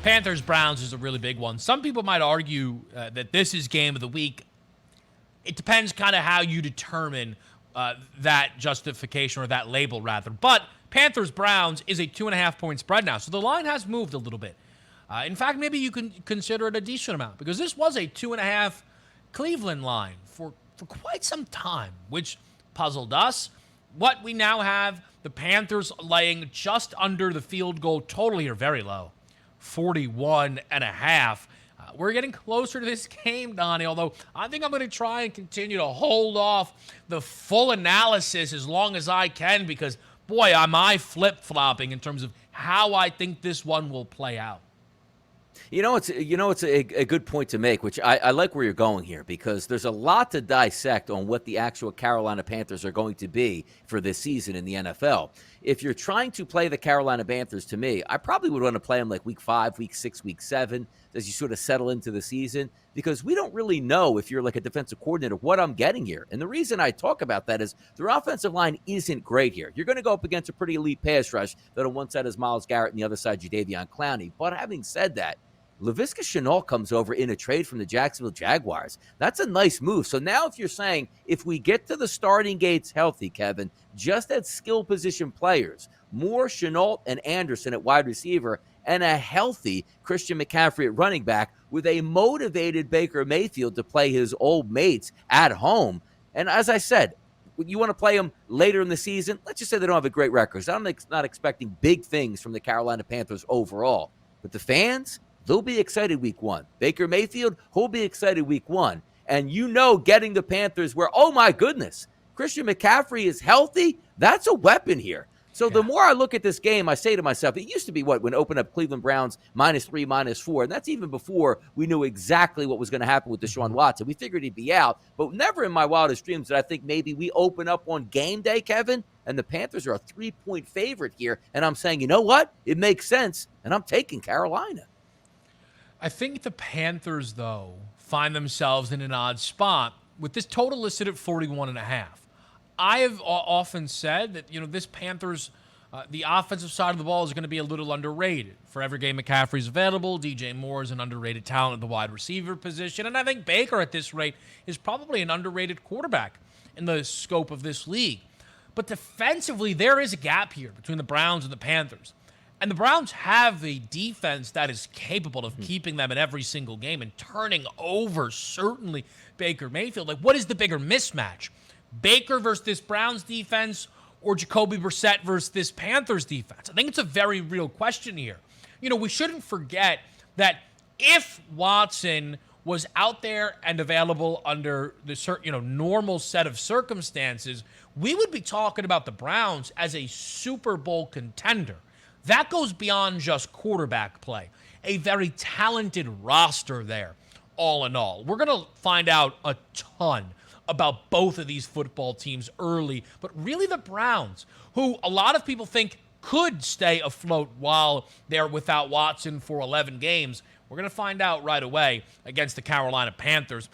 Panthers-Browns is a really big one. Some people might argue that this is game of the week. It depends kind of how you determine that justification or that label, rather. But Panthers-Browns is a 2.5-point spread now, so the line has moved a little bit. In fact, maybe you can consider it a decent amount because this was a 2.5 Cleveland line for quite some time, which puzzled us. What we now have, the Panthers laying just under the field goal total here, very low, 41.5. We're getting closer to this game, Donnie, although I think I'm going to try and continue to hold off the full analysis as long as I can because, boy, am I flip-flopping in terms of how I think this one will play out. It's a good point to make, which I like where you're going here because there's a lot to dissect on what the actual Carolina Panthers are going to be for this season in the NFL. If you're trying to play the Carolina Panthers, to me, I probably would want to play them like week 5, week 6, week 7 as you sort of settle into the season because we don't really know if you're like a defensive coordinator what I'm getting here. And the reason I talk about that is their offensive line isn't great here. You're going to go up against a pretty elite pass rush that on one side is Myles Garrett and the other side Jadeveon Clowney. But having said that, Laviska Shenault comes over in a trade from the Jacksonville Jaguars. That's a nice move. So now if you're saying if we get to the starting gates healthy, Kevin, just at skill position players, more Shenault and Anderson at wide receiver, and a healthy Christian McCaffrey at running back with a motivated Baker Mayfield to play his old mates at home. And as I said, you want to play them later in the season, let's just say they don't have a great record. So I'm not expecting big things from the Carolina Panthers overall. But the fans, they'll be excited week 1. Baker Mayfield, he'll be excited week 1. And getting the Panthers where, oh my goodness, Christian McCaffrey is healthy, that's a weapon here. So the more I look at this game, I say to myself, it used to be when opened up Cleveland Browns -3, -4, and that's even before we knew exactly what was going to happen with Deshaun Watson. We figured he'd be out, but never in my wildest dreams did I think maybe we open up on game day, Kevin, and the Panthers are a 3-point favorite here. And I'm saying, you know what? It makes sense, and I'm taking Carolina. I think the Panthers, though, find themselves in an odd spot with this total listed at 41.5. I have often said that, this Panthers, the offensive side of the ball is going to be a little underrated. For every game McCaffrey's available, DJ Moore is an underrated talent at the wide receiver position, and I think Baker at this rate is probably an underrated quarterback in the scope of this league. But defensively, there is a gap here between the Browns and the Panthers. And the Browns have a defense that is capable of keeping them in every single game and turning over, certainly, Baker Mayfield. Like, what is the bigger mismatch? Baker versus this Browns defense or Jacoby Brissett versus this Panthers defense? I think it's a very real question here. We shouldn't forget that if Watson was out there and available under the normal set of circumstances, we would be talking about the Browns as a Super Bowl contender. That goes beyond just quarterback play. A very talented roster there, all in all. We're going to find out a ton about both of these football teams early, but really the Browns, who a lot of people think could stay afloat while they're without Watson for 11 games. We're going to find out right away against the Carolina Panthers.